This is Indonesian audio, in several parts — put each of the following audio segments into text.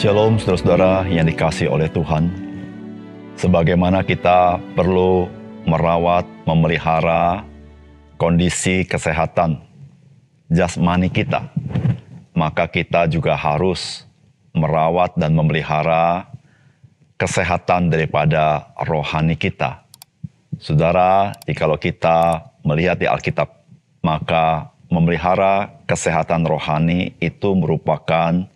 Shalom saudara-saudara yang dikasihi oleh Tuhan. Sebagaimana kita perlu merawat, memelihara kondisi kesehatan jasmani kita, maka kita juga harus merawat dan memelihara kesehatan daripada rohani kita. Saudara, jikalau kita melihat di Alkitab, maka memelihara kesehatan rohani itu merupakan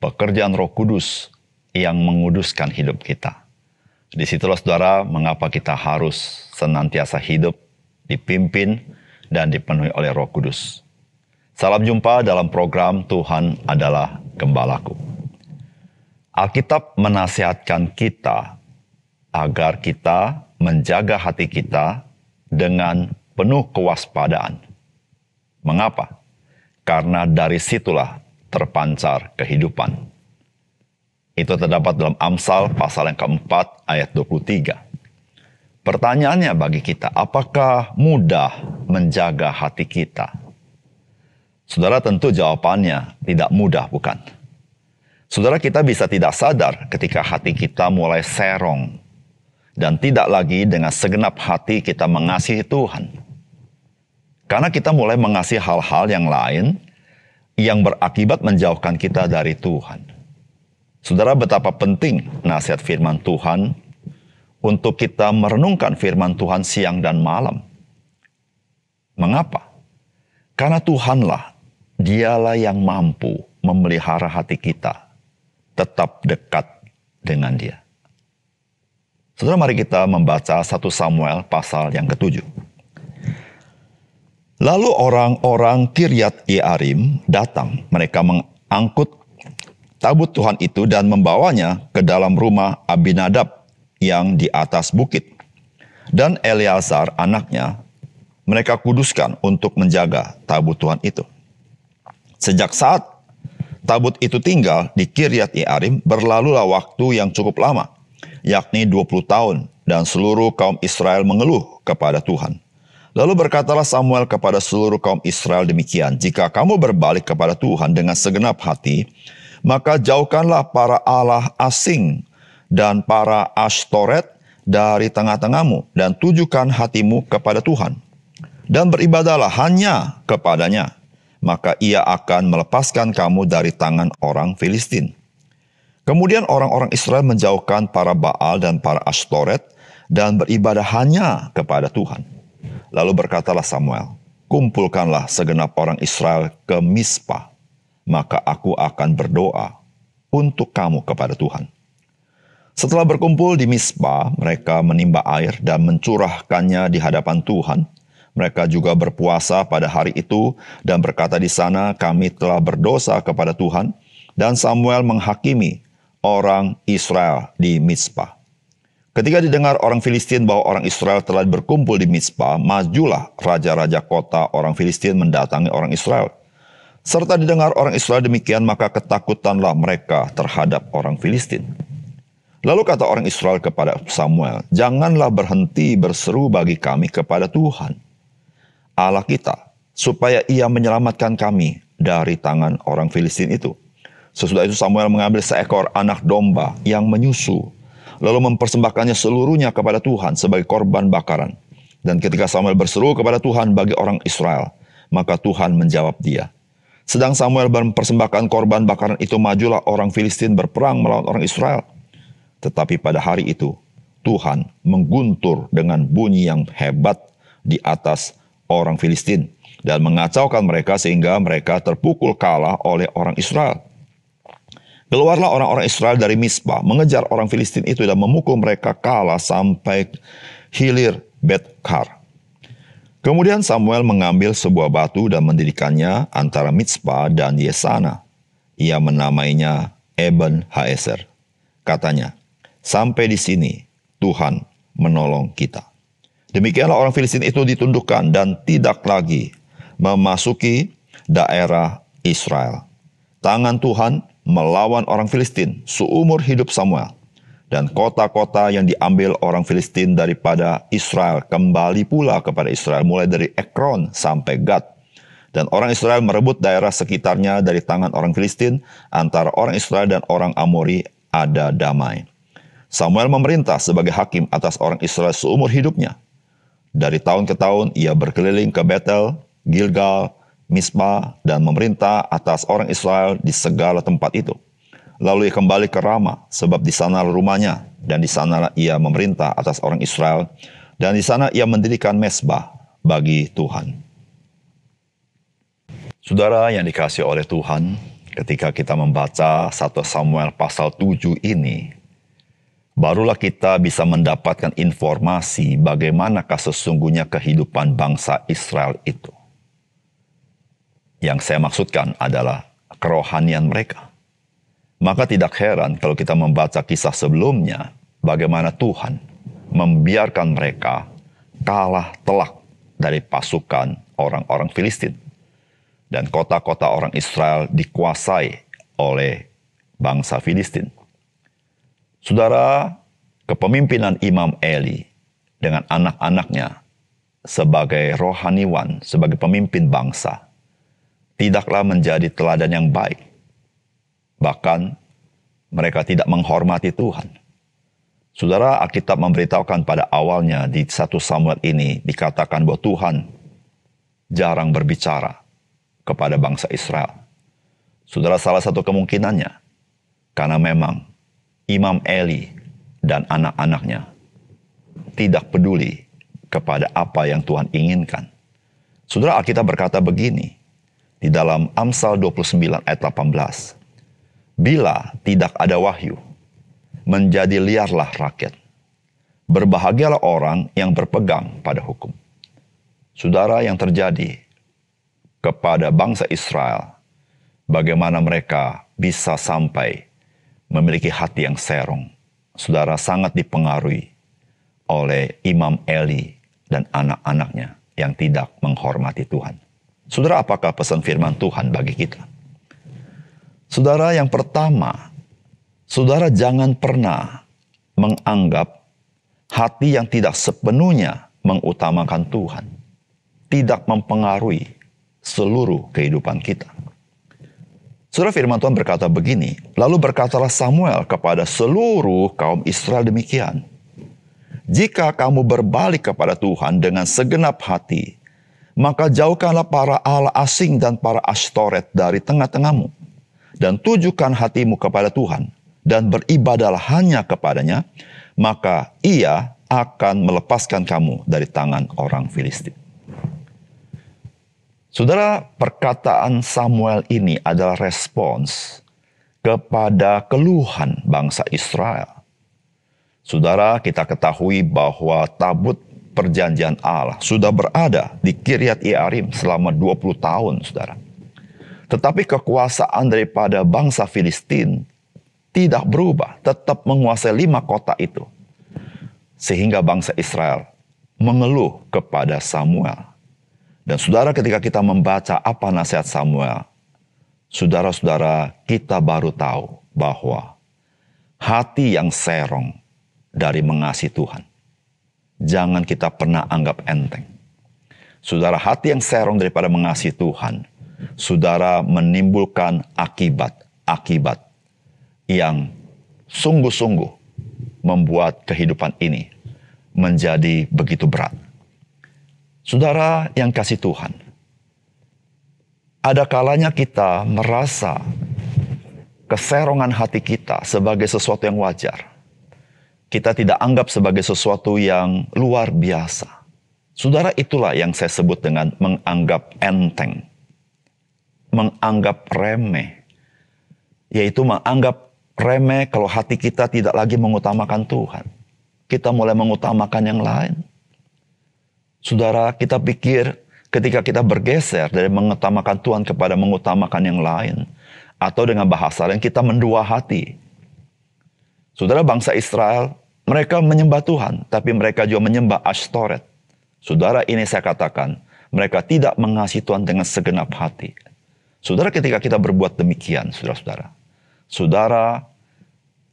pekerjaan Roh Kudus yang menguduskan hidup kita. Disitulah saudara mengapa kita harus senantiasa hidup dipimpin dan dipenuhi oleh Roh Kudus. Salam jumpa dalam program Tuhan adalah Gembalaku. Alkitab menasihatkan kita agar kita menjaga hati kita dengan penuh kewaspadaan. Mengapa? Karena dari situlah terpancar kehidupan. Itu terdapat dalam Amsal pasal yang keempat ayat 23. Pertanyaannya bagi kita, apakah mudah menjaga hati kita? Saudara, tentu jawabannya tidak mudah, bukan? Saudara, kita bisa tidak sadar ketika hati kita mulai serong dan tidak lagi dengan segenap hati kita mengasihi Tuhan. Karena kita mulai mengasihi hal-hal yang lain yang berakibat menjauhkan kita dari Tuhan. Saudara, betapa penting nasihat firman Tuhan untuk kita merenungkan firman Tuhan siang dan malam. Mengapa? Karena Tuhanlah, Dialah yang mampu memelihara hati kita tetap dekat dengan Dia. Saudara, mari kita membaca 1 Samuel pasal yang ke-7. Lalu orang-orang Kiryat Yearim datang. Mereka mengangkut tabut Tuhan itu dan membawanya ke dalam rumah Abinadab yang di atas bukit. Dan Eleazar anaknya mereka kuduskan untuk menjaga tabut Tuhan itu. Sejak saat tabut itu tinggal di Kiryat Yearim, berlalulah waktu yang cukup lama, yakni 20 tahun, dan seluruh kaum Israel mengeluh kepada Tuhan. Lalu berkatalah Samuel kepada seluruh kaum Israel demikian, jika kamu berbalik kepada Tuhan dengan segenap hati, maka jauhkanlah para allah asing dan para Ashtoret dari tengah-tengahmu, dan tujukan hatimu kepada Tuhan. Dan beribadahlah hanya kepadanya, maka ia akan melepaskan kamu dari tangan orang Filistin. Kemudian orang-orang Israel menjauhkan para Baal dan para Ashtoret, dan beribadah hanya kepada Tuhan. Lalu berkatalah Samuel, kumpulkanlah segenap orang Israel ke Mizpah, maka aku akan berdoa untuk kamu kepada Tuhan. Setelah berkumpul di Mizpah, mereka menimba air dan mencurahkannya di hadapan Tuhan. Mereka juga berpuasa pada hari itu dan berkata di sana, kami telah berdosa kepada Tuhan. Dan Samuel menghakimi orang Israel di Mizpah. Ketika didengar orang Filistin bahwa orang Israel telah berkumpul di Mizpah, majulah raja-raja kota orang Filistin mendatangi orang Israel. Serta didengar orang Israel demikian, maka ketakutanlah mereka terhadap orang Filistin. Lalu kata orang Israel kepada Samuel, janganlah berhenti berseru bagi kami kepada Tuhan, Allah kita, supaya ia menyelamatkan kami dari tangan orang Filistin itu. Sesudah itu Samuel mengambil seekor anak domba yang menyusu, lalu mempersembahkannya seluruhnya kepada Tuhan sebagai korban bakaran. Dan ketika Samuel berseru kepada Tuhan bagi orang Israel, maka Tuhan menjawab dia. Sedang Samuel mempersembahkan korban bakaran itu, majulah orang Filistin berperang melawan orang Israel. Tetapi pada hari itu, Tuhan mengguntur dengan bunyi yang hebat di atas orang Filistin dan mengacaukan mereka sehingga mereka terpukul kalah oleh orang Israel. Keluarlah orang-orang Israel dari Mizpah, mengejar orang Filistin itu dan memukul mereka kalah sampai hilir Bet-kar. Kemudian Samuel mengambil sebuah batu dan mendirikannya antara Mizpah dan Yesana. Ia menamainya Eben Haeser. Katanya, sampai di sini Tuhan menolong kita. Demikianlah orang Filistin itu ditundukkan dan tidak lagi memasuki daerah Israel. Tangan Tuhan melawan orang Filistin seumur hidup Samuel. Dan kota-kota yang diambil orang Filistin daripada Israel kembali pula kepada Israel, mulai dari Ekron sampai Gad. Dan orang Israel merebut daerah sekitarnya dari tangan orang Filistin. Antara orang Israel dan orang Amori ada damai. Samuel memerintah sebagai hakim atas orang Israel seumur hidupnya. Dari tahun ke tahun ia berkeliling ke Betel, Gilgal, Mispa, dan memerintah atas orang Israel di segala tempat itu. Lalu ia kembali ke Rama, sebab di sana rumahnya, dan di sana ia memerintah atas orang Israel, dan di sana ia mendirikan mezbah bagi Tuhan. Saudara yang dikasihi oleh Tuhan, ketika kita membaca 1 Samuel pasal 7 ini, barulah kita bisa mendapatkan informasi bagaimanakah sesungguhnya kehidupan bangsa Israel itu. Yang saya maksudkan adalah kerohanian mereka. Maka tidak heran kalau kita membaca kisah sebelumnya, bagaimana Tuhan membiarkan mereka kalah telak dari pasukan orang-orang Filistin. Dan kota-kota orang Israel dikuasai oleh bangsa Filistin. Saudara, kepemimpinan Imam Eli dengan anak-anaknya sebagai rohaniwan, sebagai pemimpin bangsa, tidaklah menjadi teladan yang baik. Bahkan mereka tidak menghormati Tuhan. Saudara, Alkitab memberitahukan pada awalnya di 1 Samuel ini dikatakan bahwa Tuhan jarang berbicara kepada bangsa Israel. Saudara, salah satu kemungkinannya karena memang Imam Eli dan anak-anaknya tidak peduli kepada apa yang Tuhan inginkan. Saudara, Alkitab berkata begini di dalam Amsal 29 ayat 18. Bila tidak ada wahyu, menjadi liarlah rakyat. Berbahagialah orang yang berpegang pada hukum. Saudara, yang terjadi kepada bangsa Israel, bagaimana mereka bisa sampai memiliki hati yang serong. Saudara, sangat dipengaruhi oleh Imam Eli dan anak-anaknya yang tidak menghormati Tuhan. Saudara, apakah pesan firman Tuhan bagi kita? Saudara, yang pertama, saudara jangan pernah menganggap hati yang tidak sepenuhnya mengutamakan Tuhan tidak mempengaruhi seluruh kehidupan kita. Saudara, firman Tuhan berkata begini, lalu berkatalah Samuel kepada seluruh kaum Israel demikian, jika kamu berbalik kepada Tuhan dengan segenap hati, maka jauhkanlah para allah asing dan para Ashtoret dari tengah-tengahmu, dan tujukan hatimu kepada Tuhan, dan beribadahlah hanya kepadanya, maka ia akan melepaskan kamu dari tangan orang Filistin. Saudara, perkataan Samuel ini adalah respons kepada keluhan bangsa Israel. Saudara, kita ketahui bahwa tabut perjanjian Allah sudah berada di Kiryat Yearim selama 20 tahun, saudara. Tetapi kekuasaan daripada bangsa Filistin tidak berubah, tetap menguasai 5 kota itu. Sehingga bangsa Israel mengeluh kepada Samuel. Dan saudara, ketika kita membaca apa nasihat Samuel, saudara-saudara, kita baru tahu bahwa hati yang serong dari mengasihi Tuhan, jangan kita pernah anggap enteng. Saudara, hati yang serong daripada mengasihi Tuhan, saudara, menimbulkan akibat-akibat yang sungguh-sungguh membuat kehidupan ini menjadi begitu berat. Saudara yang kasih Tuhan, ada kalanya kita merasa keserongan hati kita sebagai sesuatu yang wajar. Kita tidak anggap sebagai sesuatu yang luar biasa. Saudara, itulah yang saya sebut dengan menganggap enteng, menganggap remeh. Yaitu menganggap remeh kalau hati kita tidak lagi mengutamakan Tuhan. Kita mulai mengutamakan yang lain. Saudara, kita pikir ketika kita bergeser dari mengutamakan Tuhan kepada mengutamakan yang lain, atau dengan bahasa lain kita mendua hati. Saudara, bangsa Israel, mereka menyembah Tuhan, tapi mereka juga menyembah Ashtoret. Saudara, ini saya katakan, mereka tidak mengasihi Tuhan dengan segenap hati. Saudara, ketika kita berbuat demikian, saudara-saudara, saudara,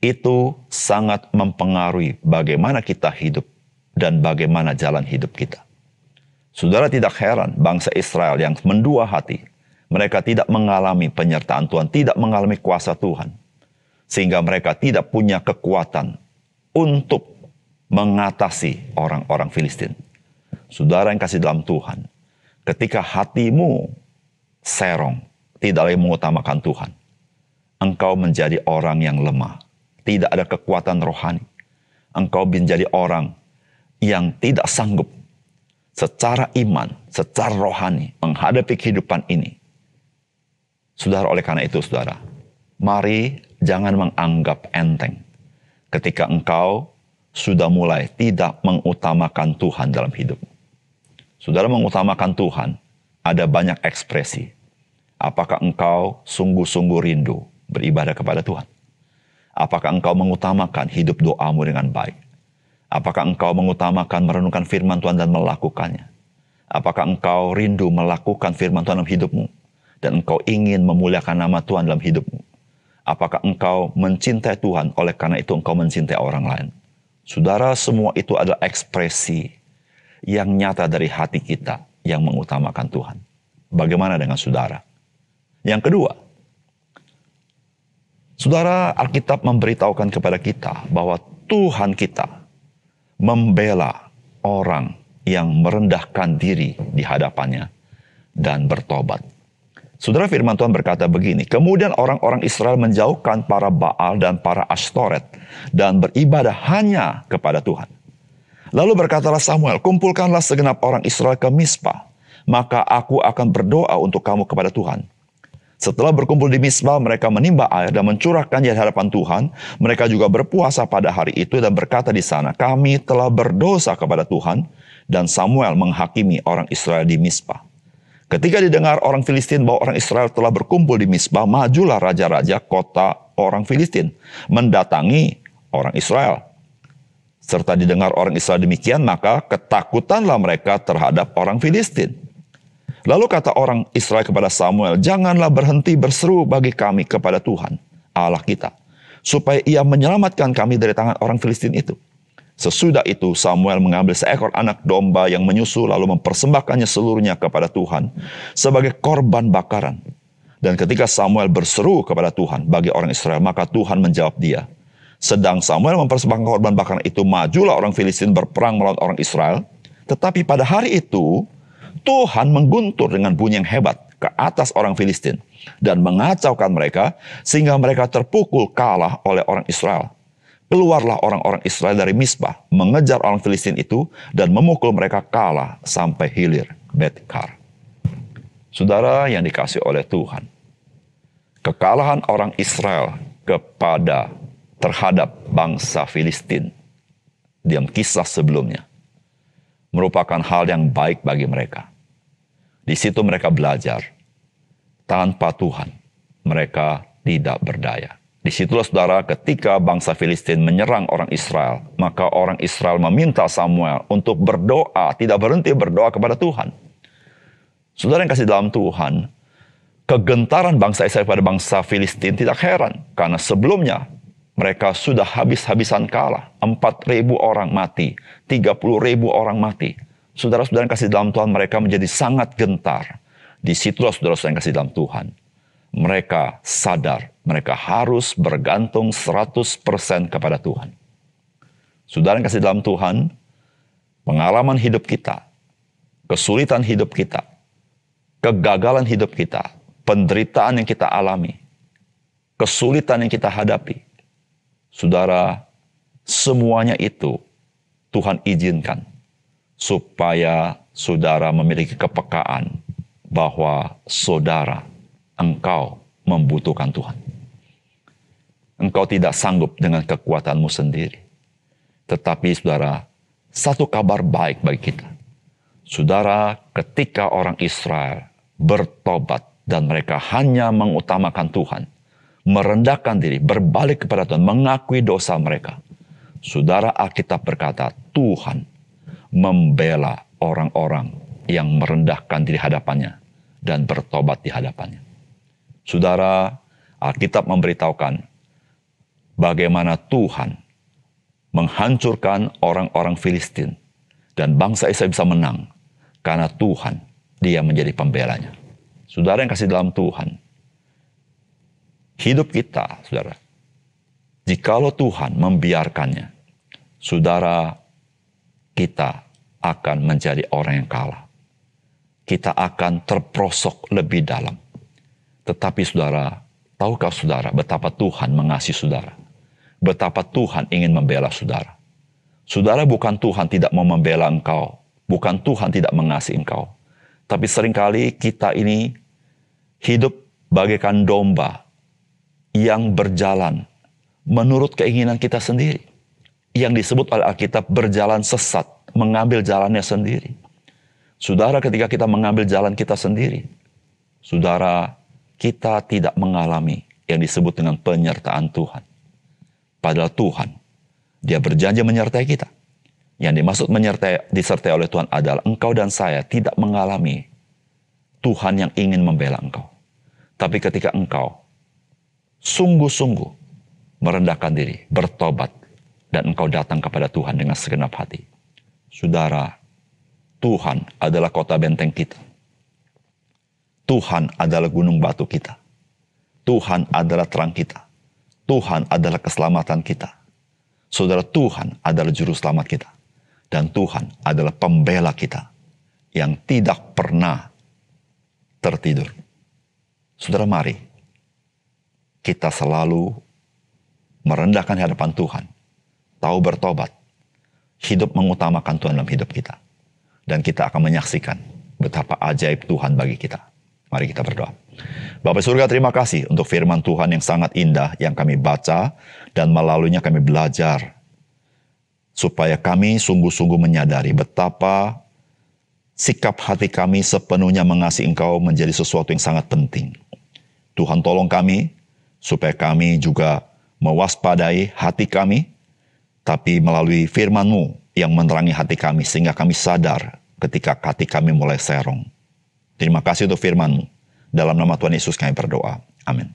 itu sangat mempengaruhi bagaimana kita hidup dan bagaimana jalan hidup kita. Saudara, tidak heran bangsa Israel yang mendua hati. Mereka tidak mengalami penyertaan Tuhan, tidak mengalami kuasa Tuhan. Sehingga mereka tidak punya kekuatan untuk mengatasi orang-orang Filistin. Saudara yang kasih dalam Tuhan, ketika hatimu serong, tidak lagi mengutamakan Tuhan, engkau menjadi orang yang lemah, tidak ada kekuatan rohani. Engkau menjadi orang yang tidak sanggup secara iman, secara rohani menghadapi kehidupan ini. Saudara, oleh karena itu saudara, mari jangan menganggap enteng ketika engkau sudah mulai tidak mengutamakan Tuhan dalam hidup. Saudara, mengutamakan Tuhan ada banyak ekspresi. Apakah engkau sungguh-sungguh rindu beribadah kepada Tuhan? Apakah engkau mengutamakan hidup doamu dengan baik? Apakah engkau mengutamakan merenungkan firman Tuhan dan melakukannya? Apakah engkau rindu melakukan firman Tuhan dalam hidupmu? Dan engkau ingin memuliakan nama Tuhan dalam hidupmu? Apakah engkau mencintai Tuhan, oleh karena itu engkau mencintai orang lain? Saudara, semua itu adalah ekspresi yang nyata dari hati kita yang mengutamakan Tuhan. Bagaimana dengan saudara? Yang kedua, saudara, Alkitab memberitahukan kepada kita bahwa Tuhan kita membela orang yang merendahkan diri di hadapannya dan bertobat. Saudara, firman Tuhan berkata begini, kemudian orang-orang Israel menjauhkan para Baal dan para Ashtoret dan beribadah hanya kepada Tuhan. Lalu berkatalah Samuel, kumpulkanlah segenap orang Israel ke Mispa, maka aku akan berdoa untuk kamu kepada Tuhan. Setelah berkumpul di Mispa, mereka menimba air dan mencurahkannya di hadapan Tuhan. Mereka juga berpuasa pada hari itu dan berkata di sana, kami telah berdosa kepada Tuhan. Dan Samuel menghakimi orang Israel di Mispa. Ketika didengar orang Filistin bahwa orang Israel telah berkumpul di Mispa, majulah raja-raja kota orang Filistin mendatangi orang Israel. Serta didengar orang Israel demikian, maka ketakutanlah mereka terhadap orang Filistin. Lalu kata orang Israel kepada Samuel, janganlah berhenti berseru bagi kami kepada Tuhan, Allah kita, supaya ia menyelamatkan kami dari tangan orang Filistin itu. Sesudah itu Samuel mengambil seekor anak domba yang menyusu, lalu mempersembahkannya seluruhnya kepada Tuhan sebagai korban bakaran. Dan ketika Samuel berseru kepada Tuhan bagi orang Israel, maka Tuhan menjawab dia. Sedang Samuel mempersembahkan korban bakaran itu, majulah orang Filistin berperang melawan orang Israel. Tetapi pada hari itu, Tuhan mengguntur dengan bunyi yang hebat ke atas orang Filistin dan mengacaukan mereka sehingga mereka terpukul kalah oleh orang Israel. Keluarlah orang-orang Israel dari Mispa, mengejar orang Filistin itu dan memukul mereka kalah sampai hilir Bet-kar. Saudara yang dikasihi oleh Tuhan, kekalahan orang Israel terhadap bangsa Filistin dalam kisah sebelumnya merupakan hal yang baik bagi mereka. Di situ mereka belajar, tanpa Tuhan mereka tidak berdaya. Disitulah saudara, ketika bangsa Filistin menyerang orang Israel, maka orang Israel meminta Samuel untuk berdoa, tidak berhenti berdoa kepada Tuhan. Saudara yang kasih dalam Tuhan, kegentaran bangsa Israel pada bangsa Filistin tidak heran, karena sebelumnya mereka sudah habis-habisan kalah. 4.000 orang mati, 30.000 orang mati. Saudara-saudara yang kasih dalam Tuhan, mereka menjadi sangat gentar. Disitulah saudara-saudara yang kasih dalam Tuhan, mereka sadar mereka harus bergantung 100% kepada Tuhan. Saudara yang kasih dalam Tuhan, pengalaman hidup kita, kesulitan hidup kita, kegagalan hidup kita, penderitaan yang kita alami, kesulitan yang kita hadapi, saudara, semuanya itu Tuhan izinkan supaya saudara memiliki kepekaan bahwa saudara, engkau membutuhkan Tuhan. Engkau tidak sanggup dengan kekuatanmu sendiri. Tetapi saudara, satu kabar baik bagi kita. Saudara, ketika orang Israel bertobat dan mereka hanya mengutamakan Tuhan, merendahkan diri, berbalik kepada Tuhan, mengakui dosa mereka. Saudara, Alkitab berkata, Tuhan membela orang-orang yang merendahkan diri hadapannya dan bertobat di hadapannya. Saudara, Alkitab memberitahukan bagaimana Tuhan menghancurkan orang-orang Filistin dan bangsa Israel bisa menang Karena Tuhan, dia menjadi pembelanya. Saudara yang kasih dalam Tuhan, hidup kita, saudara, jikalau Tuhan membiarkannya, saudara, kita akan menjadi orang yang kalah. Kita akan terperosok lebih dalam. Tetapi saudara, tahukah saudara betapa Tuhan mengasihi saudara? Betapa Tuhan ingin membela saudara. Saudara, bukan Tuhan tidak mau membela engkau. Bukan Tuhan tidak mengasihi engkau. Tapi seringkali kita ini hidup bagaikan domba yang berjalan menurut keinginan kita sendiri. Yang disebut oleh Alkitab berjalan sesat, mengambil jalannya sendiri. Saudara, ketika kita mengambil jalan kita sendiri, saudara, kita tidak mengalami yang disebut dengan penyertaan Tuhan. Padahal Tuhan, dia berjanji menyertai kita. Yang dimaksud disertai oleh Tuhan adalah engkau dan saya tidak mengalami Tuhan yang ingin membela engkau. Tapi ketika engkau sungguh-sungguh merendahkan diri, bertobat, dan engkau datang kepada Tuhan dengan segenap hati, saudara, Tuhan adalah kota benteng kita. Tuhan adalah gunung batu kita. Tuhan adalah terang kita. Tuhan adalah keselamatan kita. Saudara, Tuhan adalah juru selamat kita. Dan Tuhan adalah pembela kita yang tidak pernah tertidur. Saudara, mari kita selalu merendahkan hadapan Tuhan, tahu bertobat, hidup mengutamakan Tuhan dalam hidup kita. Dan kita akan menyaksikan betapa ajaib Tuhan bagi kita. Mari kita berdoa. Bapa surga, terima kasih untuk firman Tuhan yang sangat indah yang kami baca dan melaluinya kami belajar. Supaya kami sungguh-sungguh menyadari betapa sikap hati kami sepenuhnya mengasihi Engkau menjadi sesuatu yang sangat penting. Tuhan, tolong kami supaya kami juga mewaspadai hati kami, tapi melalui firman-Mu yang menerangi hati kami sehingga kami sadar ketika hati kami mulai serong. Terima kasih untuk firman-Mu. Dalam nama Tuhan Yesus kami berdoa. Amin.